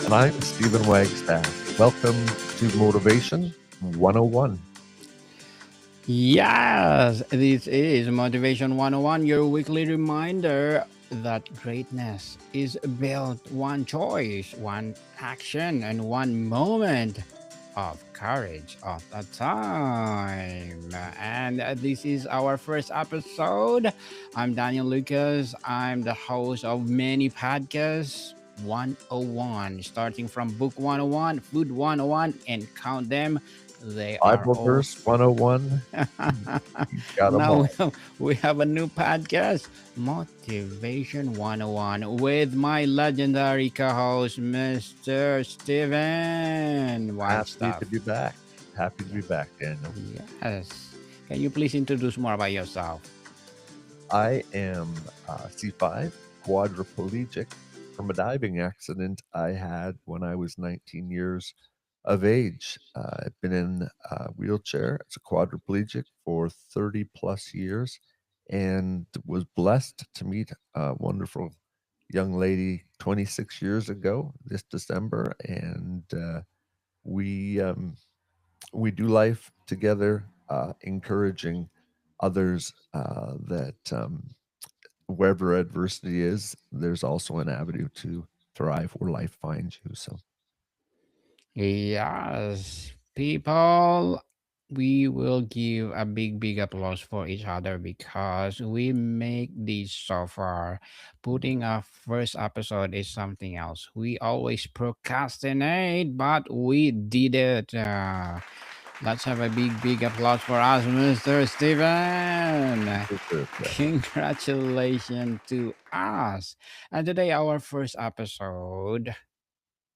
And I'm Stephen Wagstaff. Welcome to Motivation 101. Yes, this is Motivation 101, your weekly reminder that greatness is built one choice, one action, and one moment of courage at a time. And this is our first episode. I'm Daniel Lucas. I'm the host of many podcasts. 101, starting from Book 101, Food 101, and count them. They are Bible all. verse 101. You got them Now all. we have a new podcast, Motivation 101, with my legendary co host, Mr. Steven Happy Wagstaff. to be back. Happy to Yeah. be back, Daniel. Yes. Can you please introduce more about yourself? I am C5, quadriplegic from a diving accident I had when I was 19 years of age. I've been in a wheelchair as a quadriplegic for 30 plus years and was blessed to meet a wonderful young lady 26 years ago this December. And we, um, we do life together, encouraging others that wherever adversity is, there's also an avenue to thrive where life finds you. So Yes, people, we will give a big applause for each other because we make this so far. Putting a first episode is something else. We always procrastinate, but we did it. Let's have a big applause for us, Mr. Steven. deserve that. Congratulations to us. And today, our first episode,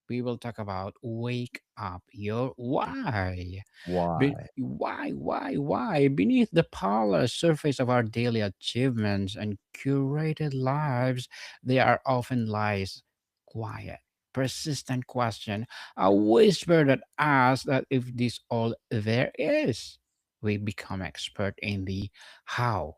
we will talk about wake up your why. Why? Why? Beneath the polished surface of our daily achievements and curated lives, there are often lies, quiet, persistent question, a whisper that asks that if this all there is. We become expert in the how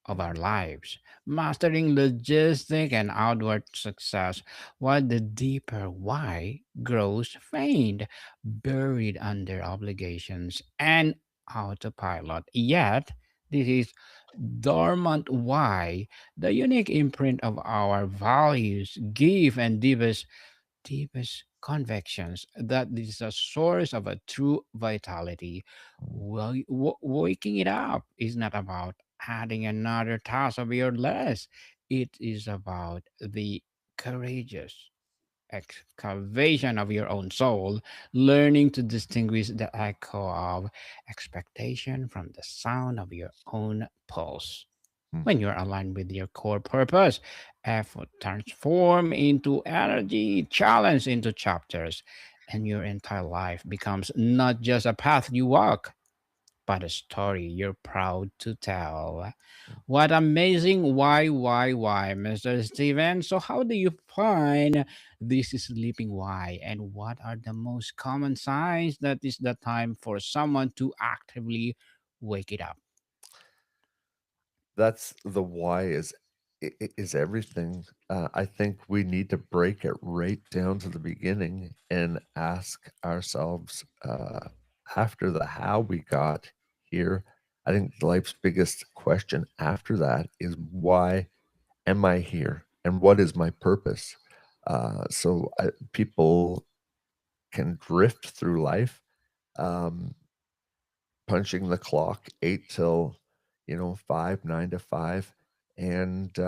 of our lives, mastering logistic and outward success, while the deeper why grows faint, buried under obligations and autopilot. Yet, this is dormant why, the unique imprint of our values, give and deepest convictions that this is a source of a true vitality. Well, waking it up is not about adding another task of your list. It is about the courageous excavation of your own soul, learning to distinguish the echo of expectation from the sound of your own pulse. Mm. When you're aligned with your core purpose, effort transform into energy, challenge into chapters, and your entire life becomes not just a path you walk, but a story you're proud to tell. What amazing why, Mr. Steven. So how do you find this sleeping why? And what are the most common signs that is the time for someone to actively wake it up? That's the why is everything. I think we need to break it right down to the beginning and ask ourselves after the how we got here. I think life's biggest question after that is why am I here and what is my purpose? People can drift through life, um, punching the clock 8 till 5, 9 to 5, and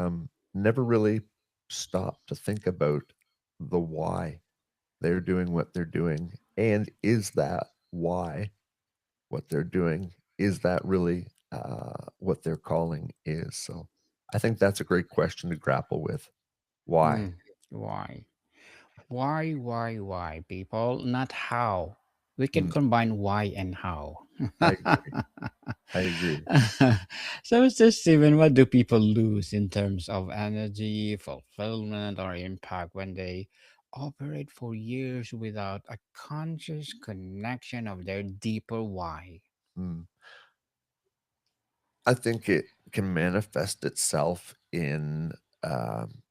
never really stop to think about the why they're doing what they're doing. And is that why what they're doing? Is that really what their calling is? So I think that's a great question to grapple with. Why? Mm, why? Why, people? Not how. We can Mm, combine why and how. I agree. I agree. So, Mr. Steven, what do people lose in terms of energy, fulfillment, or impact when they operate for years without a conscious connection of their deeper why? Mm. I think it can manifest itself in um,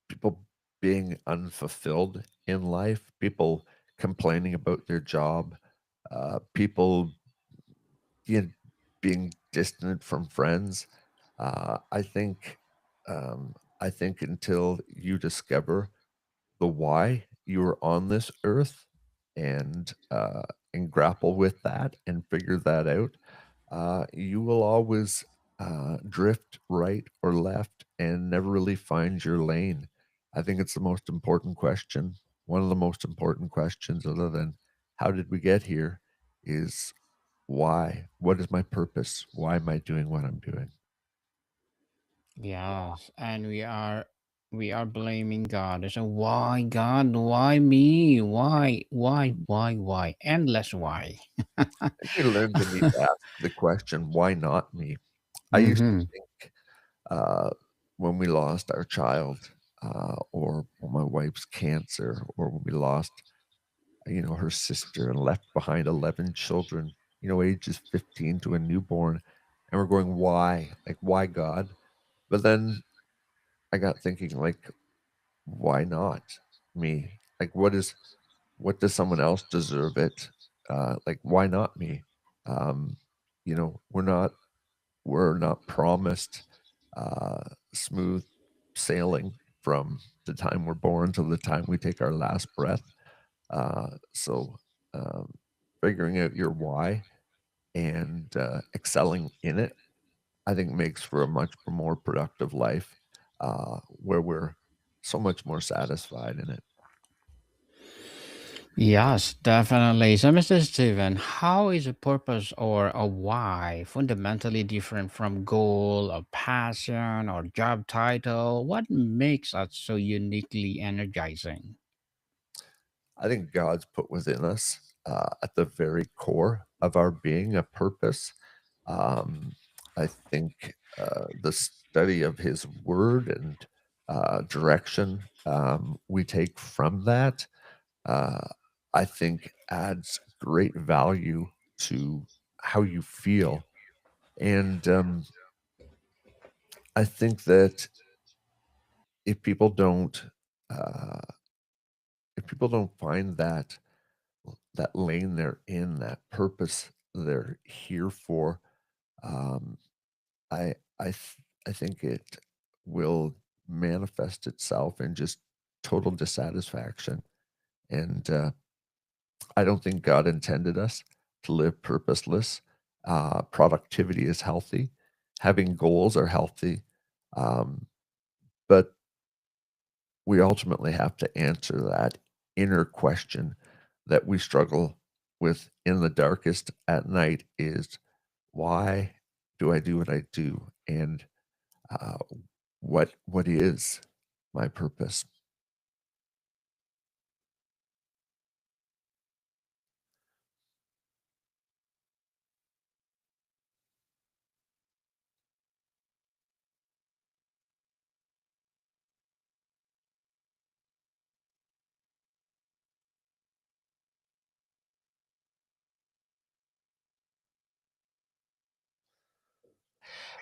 people. being unfulfilled in life, people complaining about their job, people, you know, being distant from friends. I think I think until you discover the why you are on this earth and and grapple with that and figure that out, you will always drift right or left and never really find your lane. I think it's the most important question. One of the most important questions, other than how did we get here, is why? What is my purpose? Why am I doing what I'm doing? Yes, and we are blaming God. So why God? Why me? Why? Endless why. And you learn to need to ask the question, why not me? I used to Mm-hmm. think uh, when we lost our child, or when my wife's cancer, or when we lost, her sister and left behind 11 children, ages 15 to a newborn. And we're going, why? Like, why God? But then I got thinking, like, why not me? Like, what does someone else deserve it? Like, why not me? Um, we're not promised smooth sailing from the time we're born till the time we take our last breath. So um, figuring out your why and excelling in it, I think makes for a much more productive life, where we're so much more satisfied in it. Yes, definitely. So, Mr. Steven, how is a purpose or a why fundamentally different from goal, or passion, or job title? What makes us so uniquely energizing? I think God's put within us, at the very core of our being, a purpose. Um, I think the study of His Word and direction we take from that, uh, I think adds great value to how you feel. And I think that if people don't, uh, if people don't find that lane they're in, that purpose they're here for, um, I I th I think it will manifest itself in just total dissatisfaction, and, I don't think God intended us to live purposeless. Productivity is healthy, having goals are healthy, um, but we ultimately have to answer that inner question that we struggle with in the darkest at night is, why do I do what I do? And uh, what is my purpose?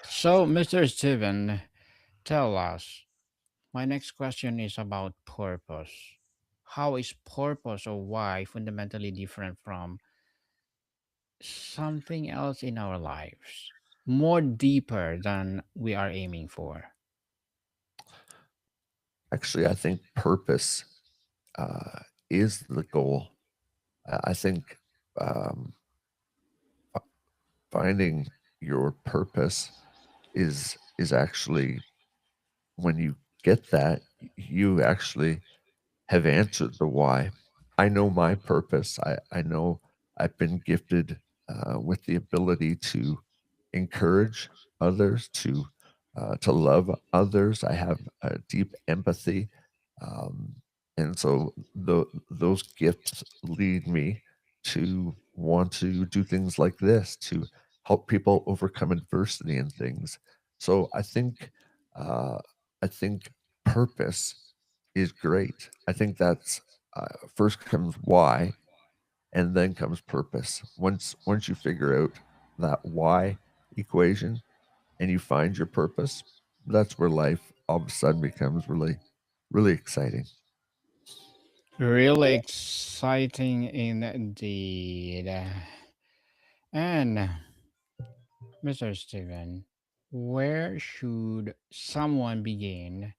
So, Mr. Steven, tell us. My next question is about purpose. How is purpose or why fundamentally different from something else in our lives? More deeper than we are aiming for. Actually, I think purpose uh, is the goal. I think um, f- finding your purpose is actually, when you get that, you actually have answered the why. I know my purpose. I know I've been gifted with the ability to encourage others, to love others. I have a deep empathy, um, and so those gifts lead me to want to do things like this to help people overcome adversity and things. So uh, I think purpose is great. I think that's first comes why, and then comes purpose. Once you figure out that why equation and you find your purpose, that's where life all of a sudden becomes really really exciting. Really exciting indeed. And Mr. Steven, where should someone begin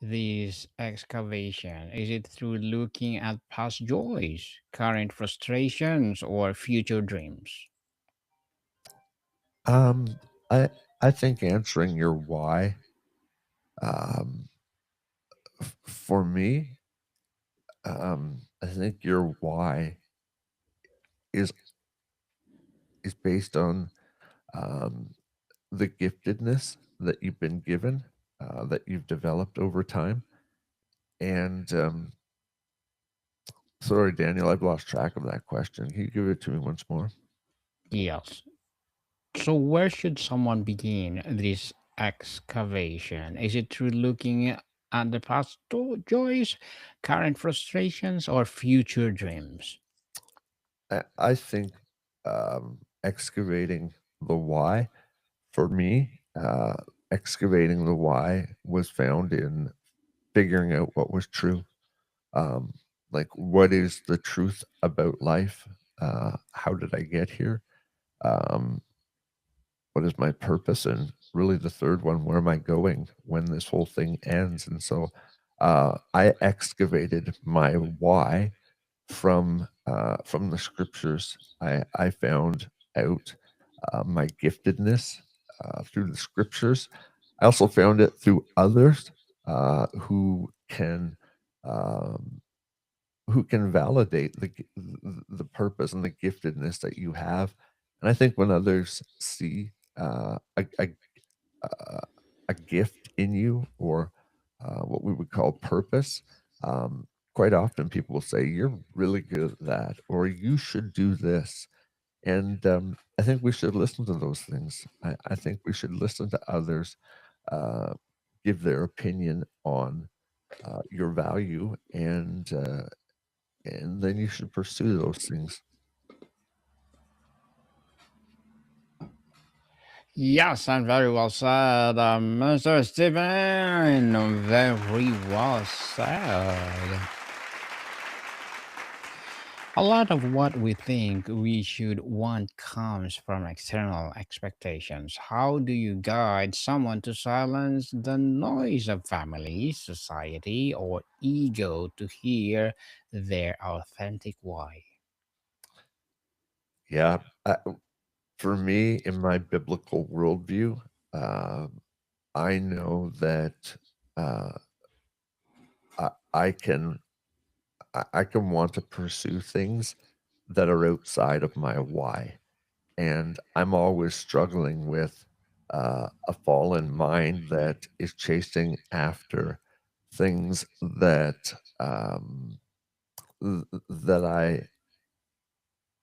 this excavation? Is it through looking at past joys, current frustrations, or future dreams? Um, I think answering your why, um, for me, I think your why is is based on um, the giftedness that you've been given, that you've developed over time. And sorry, Daniel, I've lost track of that question. Can you give it to me once more? Yes. So, where should someone begin this excavation? Is it through looking at the past joys, current frustrations, or future dreams? I think excavating the why for me, excavating the why was found in figuring out what was true. Um, like, what is the truth about life? How did I get here? Um, what is my purpose? And really, the third one, where am I going when this whole thing ends? And so I excavated my why from the scriptures. I found out my giftedness through the scriptures. I also found it through others um, who can validate the purpose and the giftedness that you have. And I think when others see uh, a gift in you or what we would call purpose, quite often people will say, "You're really good at that," or "You should do this." And I think we should listen to those things. I think we should listen to others uh, give their opinion on your value, and then you should pursue those things. Yes, and very well said, Mr. Stephen. Very well said. A lot of what we think we should want comes from external expectations. How do you guide someone to silence the noise of family, society, or ego to hear their authentic why? Yeah. For me, in my biblical worldview, um, I know that uh, I can I can want to pursue things that are outside of my why, and I'm always struggling with a fallen mind that is chasing after things that I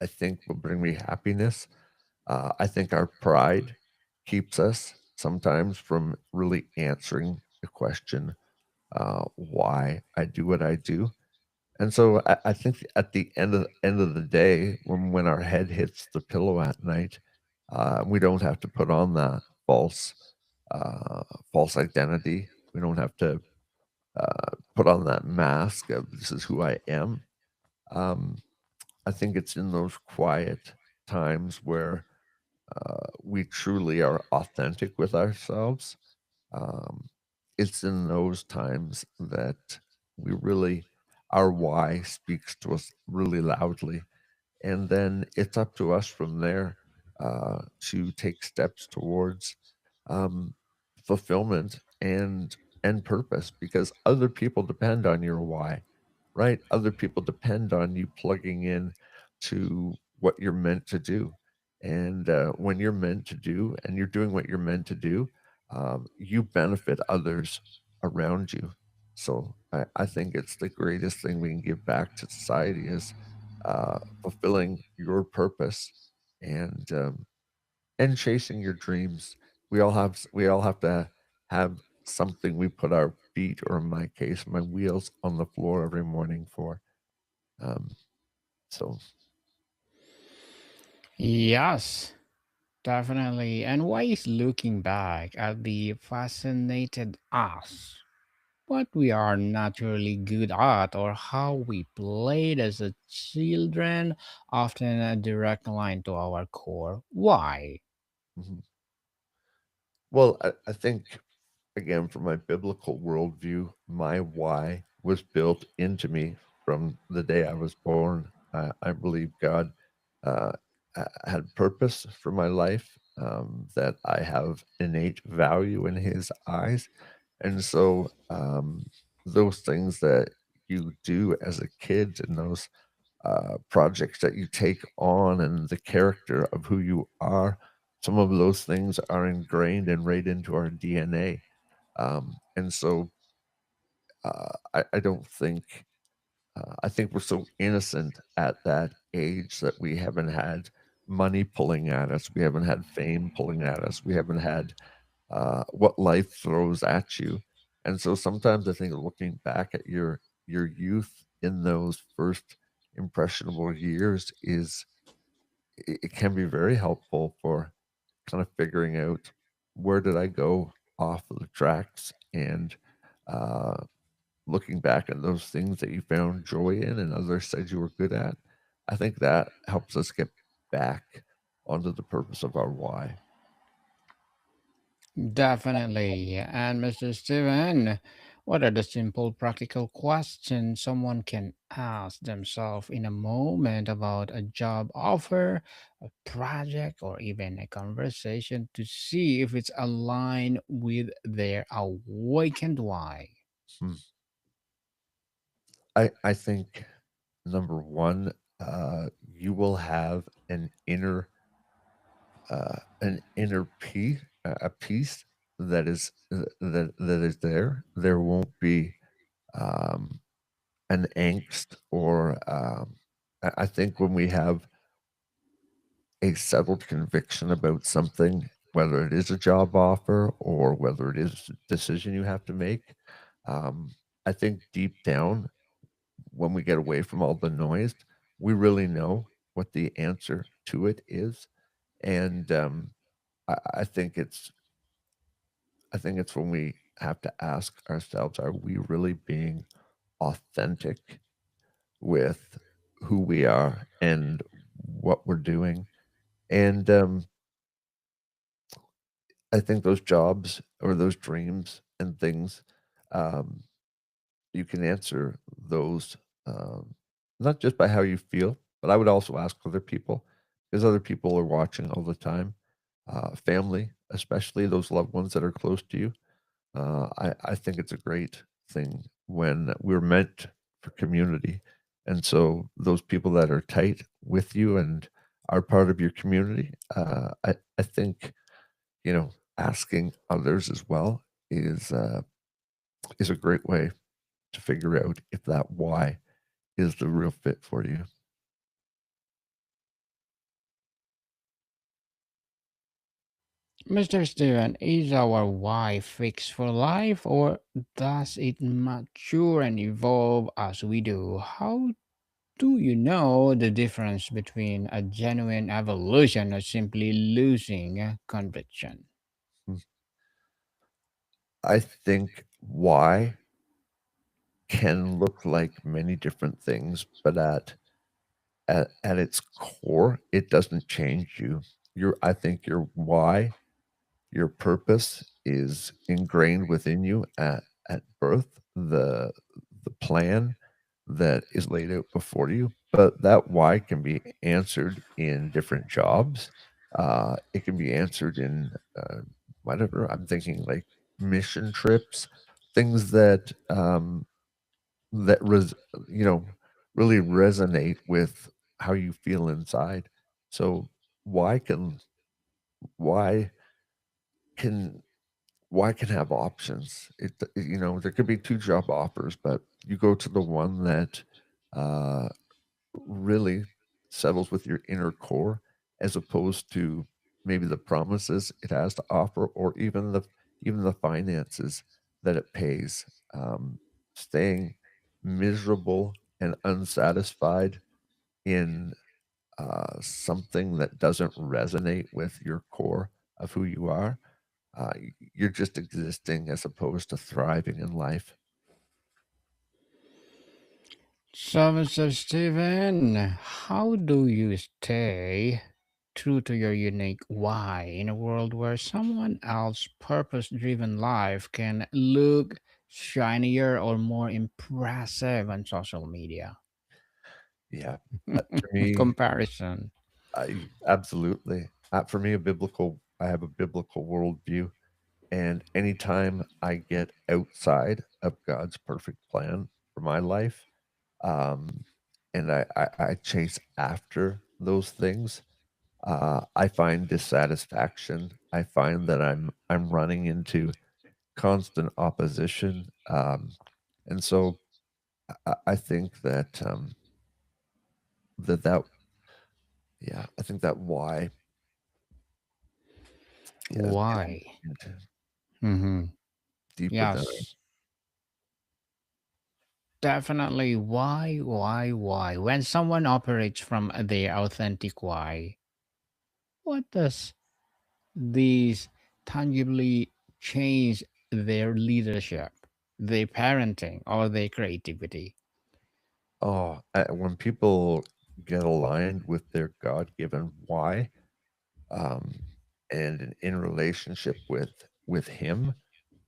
think will bring me happiness. I think our pride keeps us sometimes from really answering the question why I do what I do. And so I think at the end of the day, when our head hits the pillow at night, we don't have to put on that uh, false identity. We don't have to put on that mask of this is who I am. Um, I think it's in those quiet times where we truly are authentic with ourselves. Um, it's in those times that we really, our why speaks to us really loudly. And then it's up to us from there to take steps towards um, fulfillment and purpose because other people depend on your why, right? Other people depend on you plugging in to what you're meant to do. And when you're meant to do and you're doing what you're meant to do, you benefit others around you. So I think it's the greatest thing we can give back to society is fulfilling your purpose and um, and chasing your dreams. We all have to have something we put our feet, or in my case, my wheels on the floor every morning for. Um, so Yes, definitely. And why is looking back at the fascinated us? what we are naturally good at or how we played as a children, often a direct line to our core. Why? Mhm. Well, I think, again, from my biblical worldview, my why was built into me from the day I was born. I believe God uh, had purpose for my life, that I have innate value in His eyes. And so, those things that you do as a kid and those projects that you take on and the character of who you are, some of those things are ingrained and right into our DNA. And so I don't think, I think we're so innocent at that age that we haven't had money pulling at us. We haven't had fame pulling at us. We haven't had what life throws at you. And so sometimes I think looking back at your youth in those first impressionable years is it can be very helpful for kind of figuring out where did I go off of the tracks and uh, looking back at those things that you found joy in and others said you were good at. I think that helps us get back onto the purpose of our why. Definitely. And Mr. Steven, what are the simple practical questions someone can ask themselves in a moment about a job offer, a project, or even a conversation to see if it's aligned with their awakened why? Hmm. I think number one, you will have an inner peace, a peace that is that is there. There won't be um, an angst or I think when we have a settled conviction about something, whether it is a job offer or whether it is a decision you have to make, um, I think deep down when we get away from all the noise, we really know what the answer to it is. And I think I think it's when we have to ask ourselves, are we really being authentic with who we are and what we're doing? And I think those jobs or those dreams and things, um, you can answer those not just by how you feel, but I would also ask other people because other people are watching all the time. Family, especially those loved ones that are close to you. I think it's a great thing when we're meant for community. And so those people that are tight with you and are part of your community, I think, you know, asking others as well is a great way to figure out if that why is the real fit for you. Mr. Steven, is our why fixed for life or does it mature and evolve as we do? How do you know the difference between a genuine evolution or simply losing conviction? Mm. I think why can look like many different things, but at its core, it doesn't change you. I think your why, your purpose is ingrained within you at birth, the plan that is laid out before you, but that why can be answered in different jobs. It can be answered in whatever. I'm thinking like mission trips, things that that res you know, really resonate with how you feel inside. So why can why can why can have options? You know, there could be 2 job offers, but you go to the one that, uh, really settles with your inner core as opposed to maybe the promises it has to offer or even the finances that it pays. Staying miserable and unsatisfied in something that doesn't resonate with your core of who you are, you're just existing as opposed to thriving in life. So, Mr. Steven, how do you stay true to your unique why in a world where someone else's purpose driven life can look shinier or more impressive on social media? Yeah. For me, Comparison. I absolutely. For me, I have a biblical worldview. And anytime I get outside of God's perfect plan for my life, um, and I chase after those things, I find dissatisfaction. I find that I'm running into constant opposition, and so I think that that yeah, I think that why yeah is getting Why? into Mm-hmm. deeper than Yes, definitely. Why? When someone operates from their authentic why, what does these tangibly change their leadership, their parenting, or their creativity? when people get aligned with their God-given why, um, and in relationship with Him,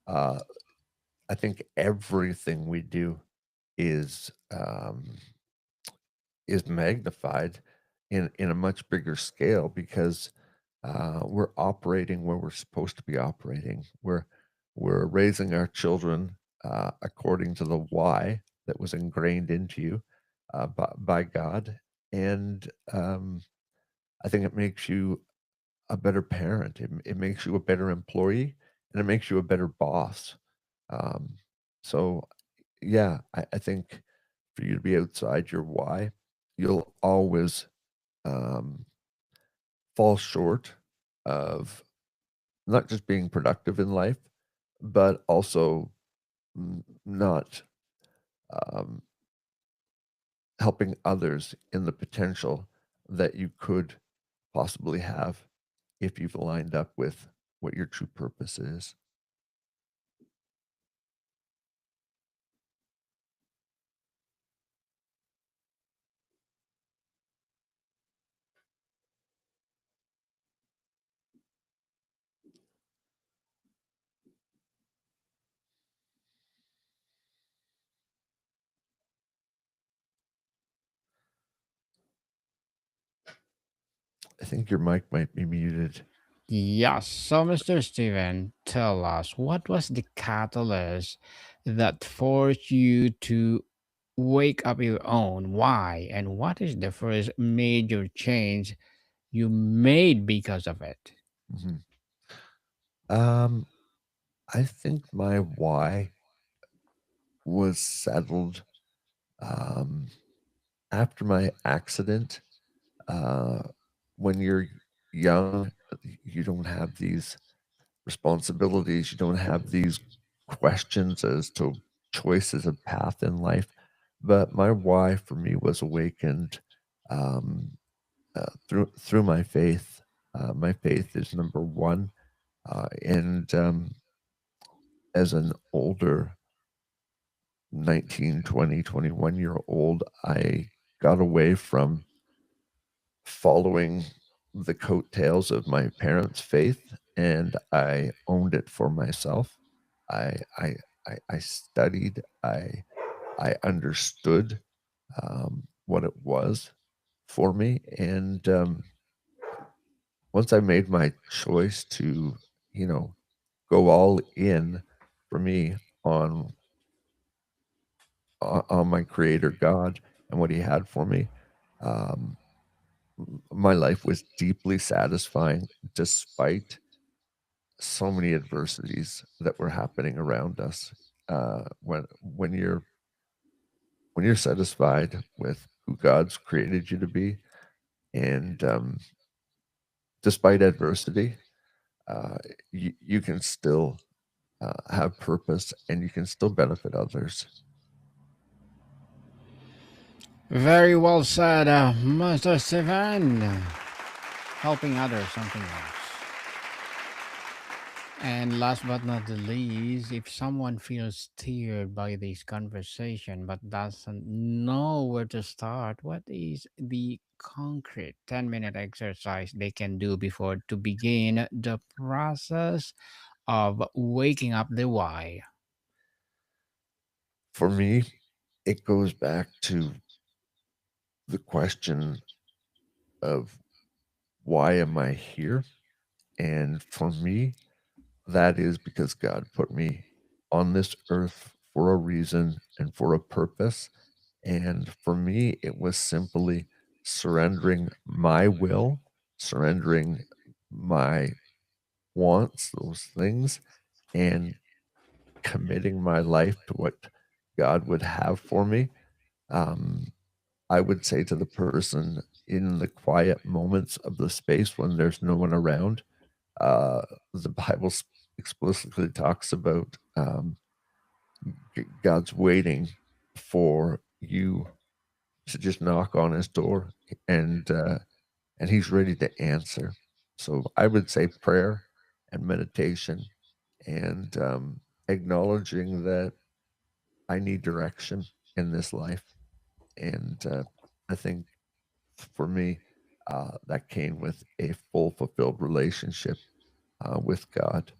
uh, I think everything we do is is magnified in a much bigger scale because we're operating where we're supposed to be operating. We're raising our children according to the why that was ingrained into you by God, and I think it makes you a better parent. It makes you a better employee, and it makes you a better boss. Um, so, yeah, I think for you to be outside your why, you'll always um, fall short of not just being productive in life, but also not um, helping others in the potential that you could possibly have if you've lined up with what your true purpose is. I think your mic might be muted. Yes. So, Mr. Steven, tell us what was the catalyst that forced you to wake up your own why, and what is the first major change you made because of it? Mhm. Um, I think my why was settled um, after my accident. Uh, when you're young, you don't have these responsibilities. You don't have these questions as to choices of path in life. But my why for me was awakened um, through my faith. My faith is number one, and as an older 19, 20, 21 year old, I got away from following the coattails of my parents' faith, and I owned it for myself. I I I studied. I understood what it was for me, and once I made my choice to, you know, go all in for me on on my Creator God and what He had for me, um, my life was deeply satisfying despite so many adversities that were happening around us. When you're satisfied with who God's created you to be, and despite adversity, uh, you can still have purpose and you can still benefit others. Very well said, Mr. Steven. Helping others, something else. And last but not the least, if someone feels stirred by this conversation but doesn't know where to start, what is the concrete 10-minute exercise they can do before to begin the process of waking up the why? For me, it goes back to the question of why am I here? And for me, that is because God put me on this earth for a reason and for a purpose. And for me, it was simply surrendering my will, surrendering my wants, those things, and committing my life to what God would have for me. Um, I would say to the person in the quiet moments of the space when there's no one around, uh, the Bible explicitly talks about God's waiting for you to just knock on His door, and and He's ready to answer. So I would say prayer and meditation, and acknowledging that I need direction in this life. And I think for me, that came with a full, fulfilled relationship with God.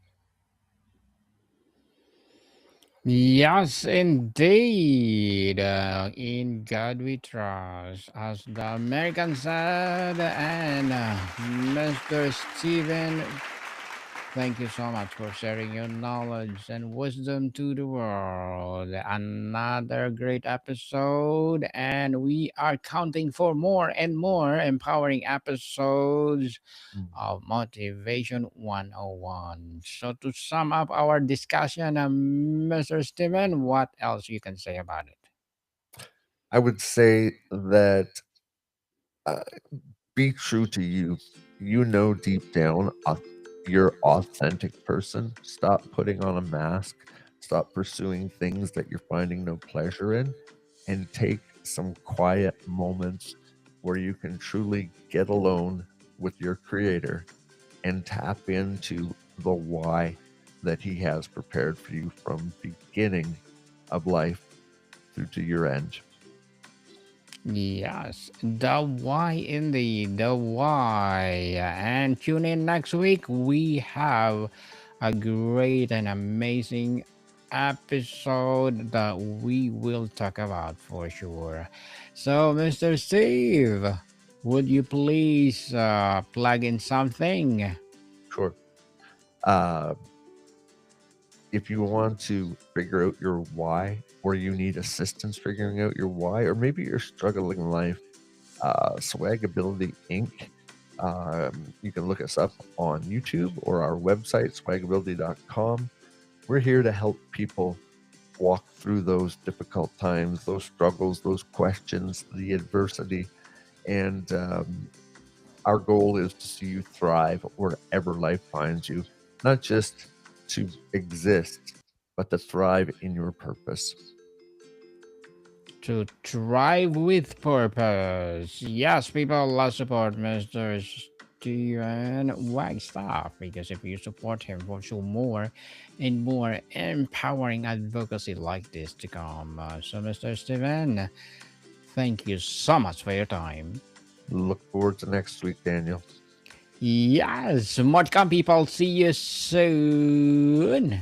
Yes, indeed. In God we trust, as the American said, and Mr. Steven, thank you so much for sharing your knowledge and wisdom to the world. Another great episode, and we are counting for more and more empowering episodes Mm. of Motivation 101. So, to sum up our discussion, Mr. Steven, what else you can say about it? I would say that uh, be true to you. You know deep down you're authentic person. Stop putting on a mask. Stop pursuing things that you're finding no pleasure in, and take some quiet moments where you can truly get alone with your creator and tap into the why that he has prepared for you from beginning of life through to your end. Yes, the why indeed, the why. And tune in next week. We have a great and amazing episode that we will talk about for sure. So, Mr. Steve, would you please plug in something? Sure. Uh, if you want to figure out your why, or you need assistance figuring out your why, or maybe you're struggling in life, Swagability Inc. You can look us up on YouTube or our website, swagability.com. We're here to help people walk through those difficult times, those struggles, those questions, the adversity. And our goal is to see you thrive wherever life finds you, not just to exist, but to thrive in your purpose. To thrive with purpose. Yes, people, let's support Mr. Steven Wagstaff, because if you support him, we'll show more and more empowering advocacy like this to come. So, Mr. Steven, thank you so much for your time. Look forward to next week, Daniel. Yes, much come, people. See you soon.